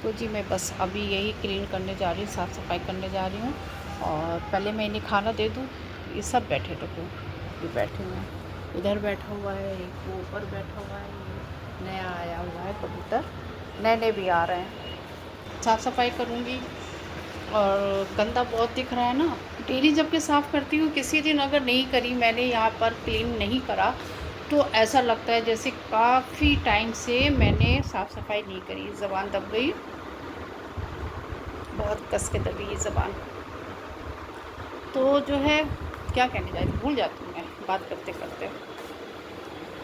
तो जी मैं बस अभी यही क्लीन करने जा रही हूँ, साफ़ सफाई करने जा रही हूँ। और पहले मैं इन्हें खाना दे दूँ। ये सब बैठे देखो, ये बैठे हुए हैं, इधर बैठा हुआ है, एक वो ऊपर बैठा हुआ है, ये नया आया हुआ है कबूतर, नए नए भी आ रहे हैं। साफ़ सफाई करूँगी। और गंदा बहुत दिख रहा है ना, डेली जबकि साफ़ करती हूँ, किसी दिन अगर नहीं करी मैंने यहाँ पर क्लीन नहीं करा तो ऐसा लगता है जैसे काफ़ी टाइम से मैंने साफ़ सफाई नहीं करी। ज़बान दब गई, बहुत कस के दबी ये ज़बान। तो जो है, क्या कहने जा रही थी, भूल जाती हूँ मैं बात करते करते।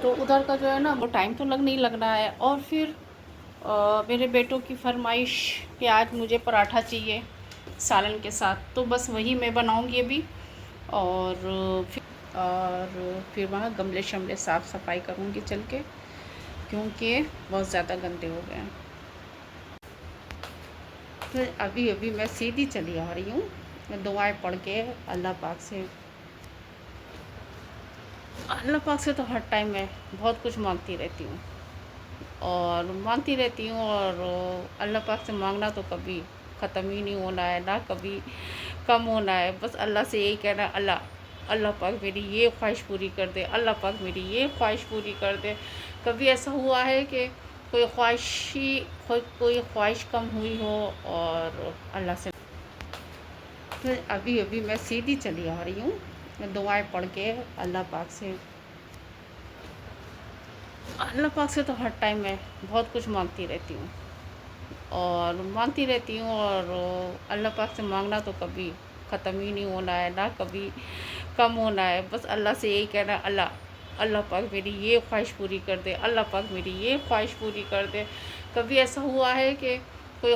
तो उधर का जो है ना, वो टाइम तो लग नहीं लगना है। और फिर मेरे बेटों की फरमाइश कि आज मुझे पराठा चाहिए सालन के साथ, तो बस वही मैं बनाऊंगी अभी। और फिर वहाँ गमले शमले साफ़ सफाई करूँगी चल के, क्योंकि बहुत ज़्यादा गंदे हो गए हैं। तो अभी अभी मैं सीधी चली आ रही हूँ, मैं दुआएं पढ़ के अल्लाह पाक से तो हर टाइम मैं बहुत कुछ मांगती रहती हूँ और अल्लाह पाक से मांगना तो कभी ख़त्म ही नहीं होना है, ना कभी कम होना है। बस अल्लाह से यही कहना है, अल्लाह अल्लाह पाक मेरी ये ख्वाहिश पूरी कर दे, अल्लाह पाक मेरी ये ख्वाहिश पूरी कर दे। कभी ऐसा हुआ है कि कोई ख्वाहिश कम हुई हो और अल्लाह से। तो अभी अभी मैं सीधी चली आ रही हूँ, मैं दुआएं पढ़ के अल्लाह पाक से तो हर टाइम मैं बहुत कुछ मांगती रहती हूँ और अल्लाह पाक से मांगना तो कभी ख़त्म ही नहीं होना है, ना कभी कम होना है। बस अल्लाह से यही कहना है, अल्लाह अल्लाह पाक मेरी ये ख्वाहिश पूरी कर दे, अल्लाह पाक मेरी ये ख्वाहिश पूरी कर दे। कभी ऐसा हुआ है कि कोई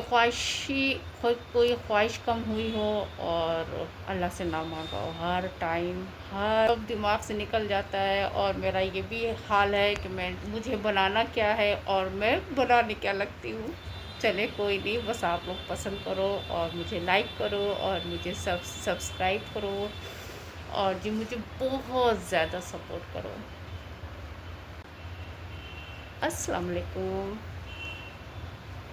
ख्वाहिश कम हुई हो और अल्लाह से ना मांगा हो। हर टाइम हर अब दिमाग से निकल जाता है। और मेरा ये भी हाल है कि मुझे बनाना क्या है और मैं बनाने क्या लगती हूँ। चले कोई नहीं, बस आप लोग पसंद करो और मुझे लाइक करो और मुझे सब्सक्राइब करो और जी मुझे बहुत ज़्यादा सपोर्ट करो। अस्सलाम वालेकुम,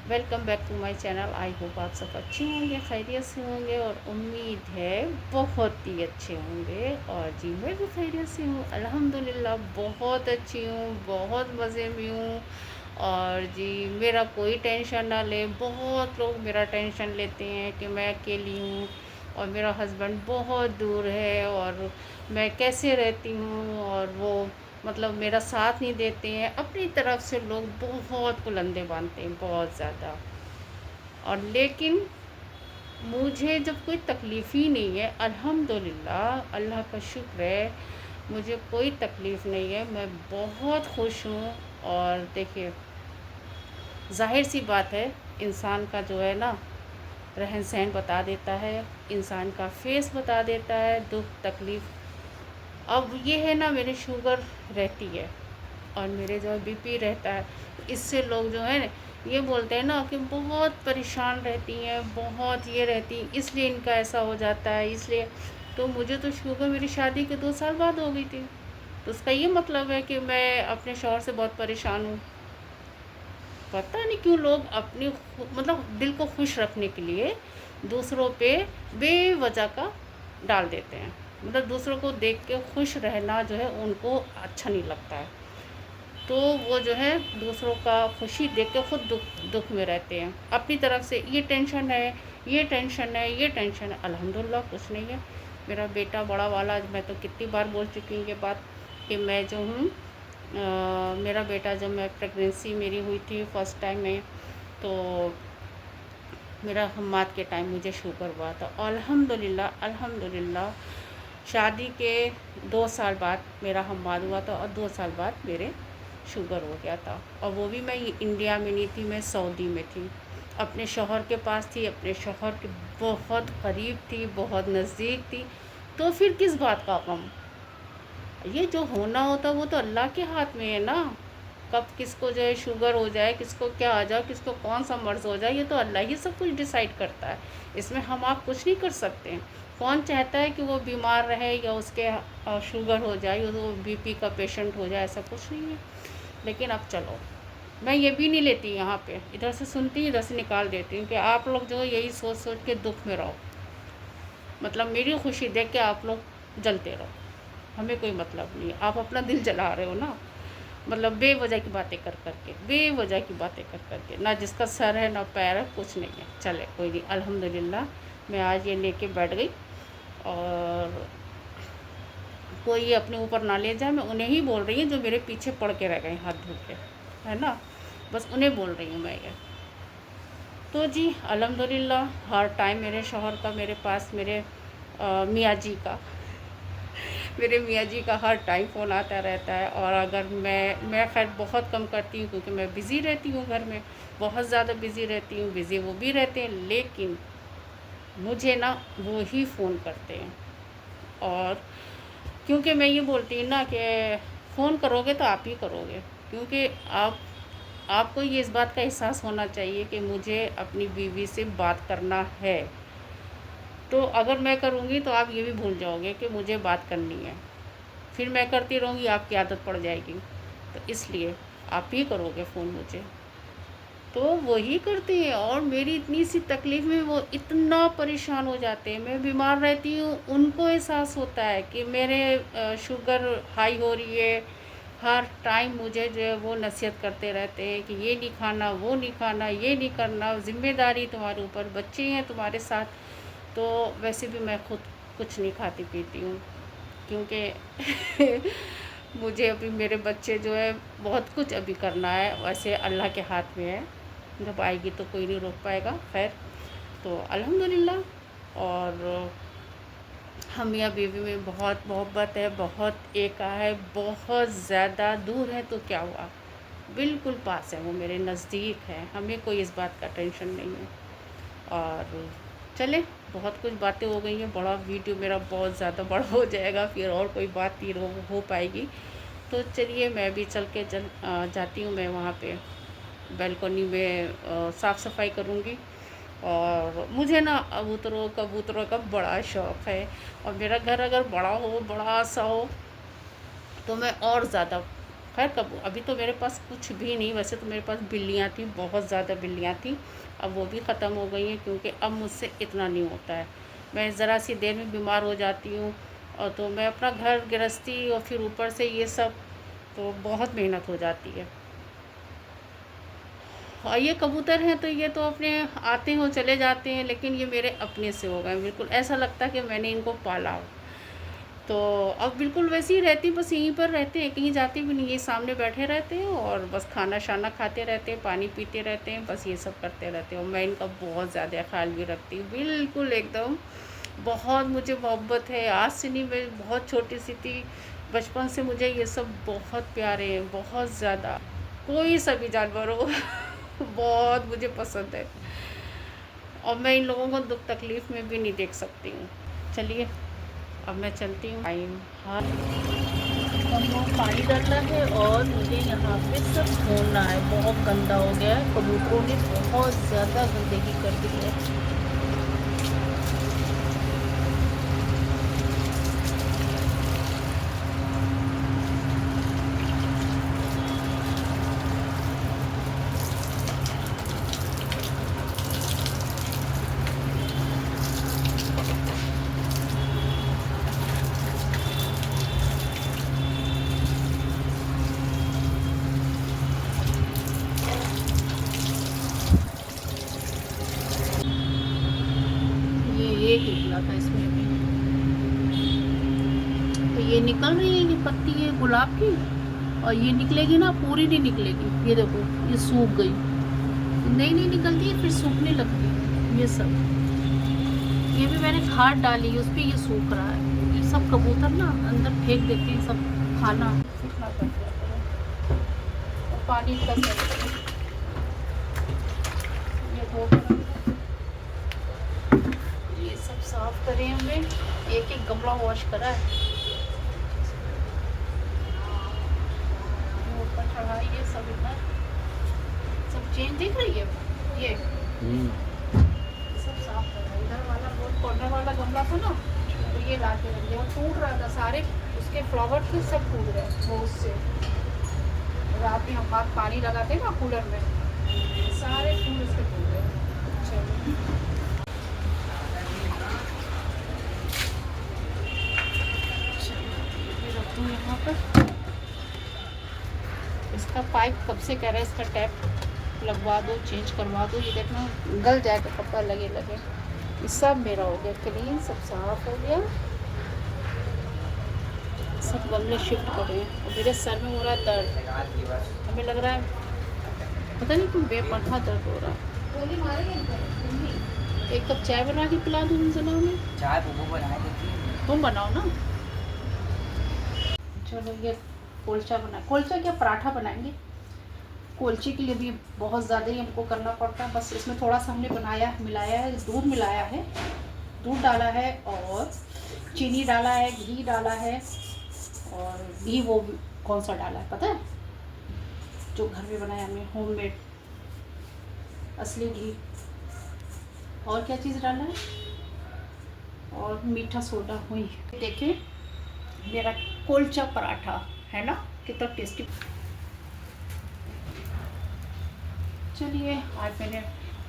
welcome back to my channel. I hope आप सब अच्छे होंगे, खैरियत से होंगे और उम्मीद है बहुत ही अच्छे होंगे। और जी मैं भी खैरियत से हूँ, अल्हम्दुलिल्लाह बहुत अच्छी हूँ, बहुत मज़े में हूँ। और जी मेरा कोई टेंशन ना ले। बहुत लोग मेरा टेंशन लेते हैं कि मैं अकेली हूँ और मेरा हस्बैंड बहुत दूर है और मैं कैसे रहती हूँ, और वो मतलब मेरा साथ नहीं देते हैं। अपनी तरफ से लोग बहुत बुलंदे बांधते हैं, बहुत ज़्यादा। और लेकिन मुझे जब कोई तकलीफ़ ही नहीं है, अल्हम्दुलिल्लाह अल्लाह का शुक्र है, मुझे कोई तकलीफ़ नहीं है, मैं बहुत खुश हूँ। और देखिए, ज़ाहिर सी बात है, इंसान का जो है ना रहन सहन बता देता है, इंसान का फेस बता देता है, दुख तकलीफ़। अब ये है ना, मेरे शुगर रहती है और मेरे जो बीपी रहता है, इससे लोग जो है ये बोलते हैं ना कि बहुत परेशान रहती हैं, बहुत ये रहती हैं, इसलिए इनका ऐसा हो जाता है, इसलिए। तो मुझे तो शुगर मेरी शादी के 2 साल बाद हो गई थी, तो उसका ये मतलब है कि मैं अपने शौहर से बहुत परेशान हूँ। पता नहीं क्यों लोग अपनी मतलब दिल को खुश रखने के लिए दूसरों पे बेवजह का डाल देते हैं। मतलब दूसरों को देख के खुश रहना जो है उनको अच्छा नहीं लगता है, तो वो जो है दूसरों का खुशी देख के खुद दुख में रहते हैं। अपनी तरफ से ये टेंशन है, ये टेंशन है, ये टेंशन है। अल्हम्दुलिल्लाह कुछ नहीं है। मेरा बेटा बड़ा वाला, मैं तो कितनी बार बोल चुकी हूँ ये बात कि मैं जो हूँ, मेरा बेटा जब मैं प्रेगनेंसी मेरी हुई थी फर्स्ट टाइम में, तो मेरा हम्माद के टाइम मुझे शुगर हुआ था। अल्हम्दुलिल्लाह अल्हम्दुलिल्लाह शादी के 2 साल बाद मेरा हम्माद हुआ था और 2 साल बाद मेरे शुगर हो गया था। और वो भी मैं इंडिया में नहीं थी, मैं सऊदी में थी, अपने शौहर के पास थी, अपने शौहर के बहुत करीब थी, बहुत नज़दीक थी। तो फिर किस बात का गम। ये जो होना होता वो तो अल्लाह के हाथ में है ना। कब किसको जो है शुगर हो जाए, किसको क्या आ जाए, किसको कौन सा मर्ज़ हो जाए, ये तो अल्लाह ही सब कुछ डिसाइड करता है। इसमें हम आप कुछ नहीं कर सकते हैं। कौन चाहता है कि वो बीमार रहे या उसके शुगर हो जाए या वो बीपी का पेशेंट हो जाए, ऐसा कुछ नहीं है। लेकिन अब चलो, मैं ये भी नहीं लेती यहाँ पे, इधर से सुनती इधर से निकाल देती हूँ कि आप लोग जो यही सोच सोच के दुख में रहो, मतलब मेरी खुशी देख के आप लोग जलते रहो, हमें कोई मतलब नहीं है। आप अपना दिल जला रहे हो ना, मतलब बेवजह की बातें कर करके, बेवजह की बातें कर करके, ना जिसका सर है ना पैर है, कुछ नहीं है। चले कोई नहीं, अल्हम्दुलिल्लाह मैं आज ये लेके बैठ गई और कोई ये अपने ऊपर ना ले जाए। मैं उन्हें ही बोल रही हूँ जो मेरे पीछे पड़ के रह गए हाथ धो के, है ना, बस उन्हें बोल रही हूँ मैं ये। तो जी अल्हम्दुलिल्लाह हर टाइम मेरे शौहर का मेरे पास, मेरे मियाँ जी का मेरे मियाँ जी का हर टाइम फ़ोन आता रहता है। और अगर मैं खैर बहुत कम करती हूँ क्योंकि मैं बिज़ी रहती हूँ घर में, बहुत ज़्यादा बिज़ी रहती हूँ, बिज़ी वो भी रहते हैं, लेकिन मुझे ना वो ही फ़ोन करते हैं। और क्योंकि मैं ये बोलती हूँ ना कि फ़ोन करोगे तो आप ही करोगे, क्योंकि आपको ये इस बात का एहसास होना चाहिए कि मुझे अपनी बीवी से बात करना है। तो अगर मैं करूँगी तो आप ये भी भूल जाओगे कि मुझे बात करनी है, फिर मैं करती रहूँगी, आपकी आदत पड़ जाएगी। तो इसलिए आप ही करोगे फ़ोन मुझे, तो वही करते हैं। और मेरी इतनी सी तकलीफ़ में वो इतना परेशान हो जाते हैं। मैं बीमार रहती हूँ, उनको एहसास होता है कि मेरे शुगर हाई हो रही है। हर टाइम मुझे जो है वो नसीहत करते रहते हैं कि ये नहीं खाना, वो नहीं खाना, ये नहीं करना, ज़िम्मेदारी तुम्हारे ऊपर, बच्चे हैं तुम्हारे साथ। तो वैसे भी मैं खुद कुछ नहीं खाती पीती हूँ, क्योंकि मुझे अभी मेरे बच्चे जो है बहुत कुछ अभी करना है, वैसे अल्लाह के हाथ में है, जब आएगी तो कोई नहीं रोक पाएगा। खैर तो अल्हम्दुलिल्लाह। और हम मियाँ बीवी में बहुत मोहब्बत है, बहुत एका है, बहुत ज़्यादा। दूर है तो क्या हुआ, बिल्कुल पास है, वो मेरे नज़दीक है, हमें कोई इस बात का टेंशन नहीं है। और चले, बहुत कुछ बातें हो गई हैं, बड़ा वीडियो मेरा बहुत ज़्यादा बड़ा हो जाएगा, फिर और कोई बात नहीं हो पाएगी। तो चलिए मैं भी जाती हूँ, मैं वहाँ पे बालकनी में साफ़ सफाई करूँगी। और मुझे ना कबूतरों का बड़ा शौक़ है, और मेरा घर अगर बड़ा हो, बड़ा सा हो, तो मैं और ज़्यादा। खैर अभी तो मेरे पास कुछ भी नहीं, वैसे तो मेरे पास बिल्लियाँ थी, बहुत ज़्यादा बिल्लियाँ थी, अब वो भी ख़त्म हो गई हैं, क्योंकि अब मुझसे इतना नहीं होता है। मैं ज़रा सी देर में बीमार हो जाती हूँ, और तो मैं अपना घर गृहस्थी और फिर ऊपर से ये सब, तो बहुत मेहनत हो जाती है। और ये कबूतर हैं तो ये तो अपने आते हैं और चले जाते हैं, लेकिन ये मेरे अपने से हो गए, बिल्कुल ऐसा लगता है कि मैंने इनको पाला हो। तो अब बिल्कुल वैसे ही रहती, बस यहीं पर रहते हैं, कहीं जाते भी नहीं, ये सामने बैठे रहते हैं और बस खाना शाना खाते रहते हैं, पानी पीते रहते हैं, बस ये सब करते रहते हैं। और मैं इनका बहुत ज़्यादा ख्याल भी रखती हूँ, बिल्कुल एकदम, बहुत मुझे मोहब्बत है। आज से नहीं, मैं बहुत छोटी सी थी, बचपन से मुझे ये सब बहुत प्यारे हैं, बहुत ज़्यादा। कोई सा भी जानवर हो बहुत मुझे पसंद है, और मैं इन लोगों को दुख तकलीफ़ में भी नहीं देख सकती हूँ। चलिए अब मैं चलती हूँ। टाइम हाँ, हमको पानी डालना है और मुझे यहाँ पे सब धोना है, बहुत गंदा हो गया है, कबूतरों ने बहुत ज़्यादा गंदगी कर दी है। एक निकला था इसमें भी, तो ये निकल रही है, ये पत्ती है गुलाब की, और ये निकलेगी ना, पूरी नहीं निकलेगी। ये देखो ये सूख गई, नहीं निकलती है, फिर सूखने लगती है ये सब। ये भी मैंने खाद डाली, उस पर ये सूख रहा है। ये सब कबूतर ना अंदर फेंक देते हैं सब खाना, सूखना पड़ जाता है, और पानी का ये धो ये सब साफ करें हमने, एक एक गमला वॉश करा है, ऊपर चढ़ाई है सब, इधर सब चेंज दिख रही है, ये सब साफ करा। इधर वाला वो कॉर्नर वाला गमला था ना, तो ये ला के रख दिया, टूट रहा था, सारे उसके फ्लावर थे सब टूट गए वो उससे। रात में हम बात पानी लगाते हैं ना कूलर में, सारे फूल इसके फूल गए। चलो रख दूँ यहाँ पर। इसका पाइप कब से कह रहा है इसका टैप लगवा दो, चेंज करवा दो। ये देखना गल जाएगा कपड़ा लगे लगे। ये सब मेरा हो गया क्लीन, सब साफ हो गया। सब गमले शिफ्ट कर रहे हैं और मेरे सर में हो रहा है दर्द। हमें लग रहा है पता नहीं क्यों बेपनाह दर्द हो रहा है। एक कप चाय बना के पिला दूँ इन में। चाय बना देती, तुम बनाओ ना। चलो ये कुलचा कुलचा क्या पराठा बनाएंगे। कुलचे के लिए भी बहुत ज़्यादा ही हमको करना पड़ता है। बस इसमें थोड़ा सा हमने मिलाया है, दूध मिलाया है, दूध डाला है और चीनी डाला है, घी डाला है। और घी वो कौन सा डाला है पता है, जो घर में बनाया हमने, होममेड असली घी। और क्या चीज़ डाला है, और मीठा सोडा हुई। देखिए मेरा कुलचा पराठा है ना, कितना टेस्टी। चलिए आज मैंने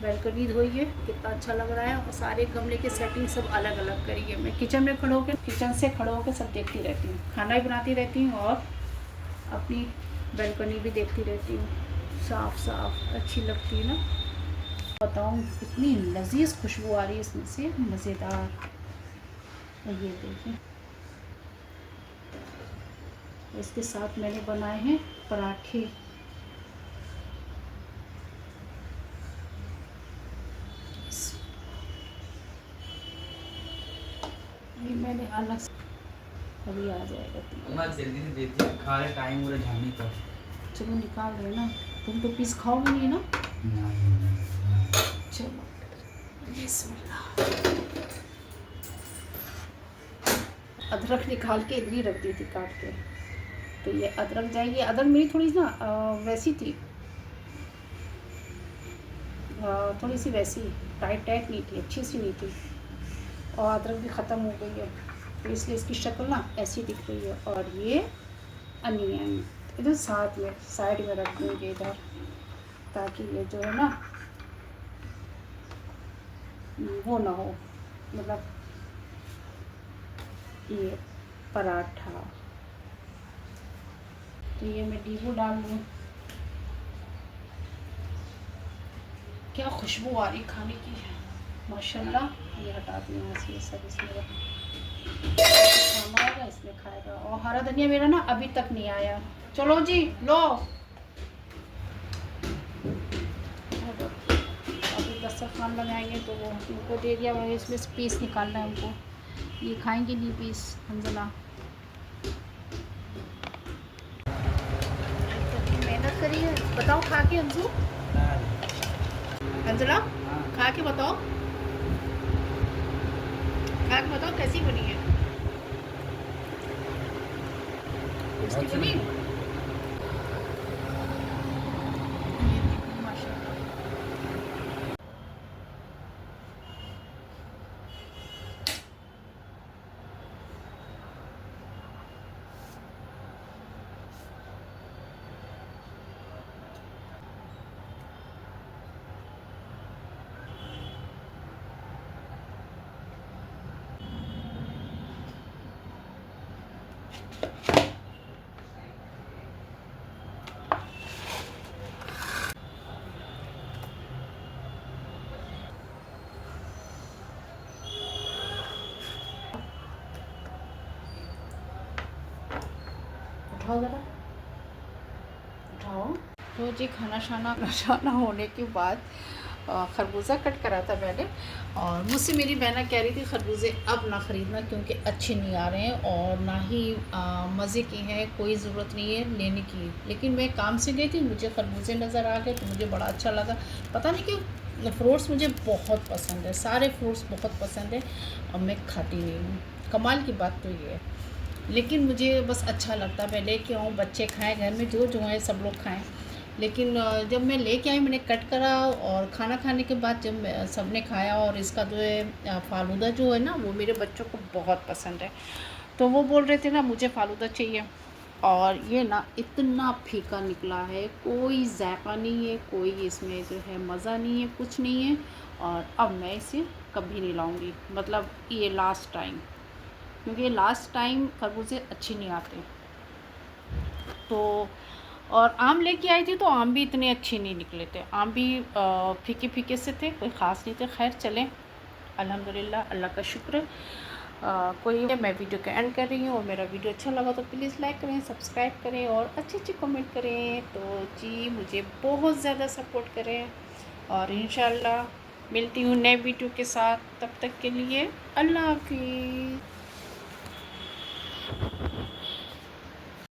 बैल्कनी धोई है, कितना अच्छा लग रहा है। और सारे गमले की सेटिंग सब अलग अलग करी है। मैं किचन में खड़े होकर, किचन से खड़े होकर सब देखती रहती हूँ, खाना भी बनाती रहती हूँ और अपनी बैल्कनी भी देखती रहती हूँ। साफ साफ अच्छी लगती है ना। बताऊँ इतनी लजीज खुशबू आ रही है इसमें से, मज़ेदार। ये देखिए इसके साथ मैंने बनाए हैं पराठे। ये मैंने अलग से, अभी आ जाएगा। जल्दी से देती है, खा रहे टाइम हो रहा झाड़ने का। चलो निकाल रहे ना, तुम तो पीस खाओगे नहीं ना। चलो बिस्मिल्लाह। अदरक निकाल के इधर ही रख दी थी काट के, तो ये अदरक जाएगी। अदरक मेरी थोड़ी ना वैसी थी, थोड़ी सी वैसी टाइट टाइट नहीं थी, अच्छी सी नहीं थी। और अदरक भी ख़त्म हो गई है, तो इसलिए इसकी शक्ल ना ऐसी दिख रही है। और ये अनियन इधर साथ में साइड में रख दूँगी इधर, ताकि ये जो है ना वो ना हो, मतलब ये पराठा। तो ये मैं नींबू डाल दूँ। क्या खुशबू आ रही खाने की माशाल्लाह। ये हटा दूँ यहाँ से, ये सब इसमें खाना आएगा, इसमें खाएगा। और हरा धनिया मेरा ना अभी तक नहीं आया। चलो जी लो, अभी दस्तरखान लगाएंगे तो वो उनको दे दिया। इसमें से पीस निकालना है उनको, ये खाएंगे नहीं पीस। हंजला मेहनत करी है, बताओ खा के। अंजला खा के बताओ, खा के बताओ कैसी बनी है। टेस्टी बनी। उठाओ ज़रा, उठाओ। तो जी खाना होने के बाद खरबूजा कट करा था मैंने। और मुझसे मेरी बहना कह रही थी खरबूजे अब ना ख़रीदना क्योंकि अच्छे नहीं आ रहे हैं और ना ही मज़े की हैं, कोई ज़रूरत नहीं है लेने की। लेकिन मैं काम से गई थी, मुझे खरबूजे नज़र आ गए तो मुझे बड़ा अच्छा लगा। पता नहीं क्यों फ्रूट्स मुझे बहुत पसंद है, सारे फ्रूट्स बहुत पसंद है और मैं खाती नहीं हूँ। कमाल की बात तो ये है, लेकिन मुझे बस अच्छा लगता है। मैं लेके आऊँ, बच्चे खाएँ, घर में जो जो है सब लोग खाएँ। लेकिन जब मैं लेके आई, मैंने कट करा और खाना खाने के बाद जब सब ने खाया, और इसका जो है फ़ालूदा जो है ना, वो मेरे बच्चों को बहुत पसंद है। तो वो बोल रहे थे ना मुझे फ़ालूदा चाहिए, और ये ना इतना फीका निकला है, कोई जायका नहीं है, कोई इसमें जो है मज़ा नहीं है, कुछ नहीं है। और अब मैं इसे कभी नहीं लाऊंगी, मतलब ये लास्ट टाइम, क्योंकि ये लास्ट टाइम खरबूजे अच्छे नहीं आते। तो और आम लेके आई थी तो आम भी इतने अच्छे नहीं निकले थे, आम भी फीके फीके से थे, कोई ख़ास नहीं थे। खैर चलें, अल्हम्दुलिल्लाह, अल्लाह का शुक्र। कोई मैं वीडियो का एंड कर रही हूँ, और मेरा वीडियो अच्छा लगा तो प्लीज़ लाइक करें, सब्सक्राइब करें और अच्छे अच्छे कमेंट करें। तो जी मुझे बहुत ज़्यादा सपोर्ट करें, और इंशाल्लाह मिलती हूँ नए वीडियो के साथ। तब तक के लिए अल्लाह हाफिज़।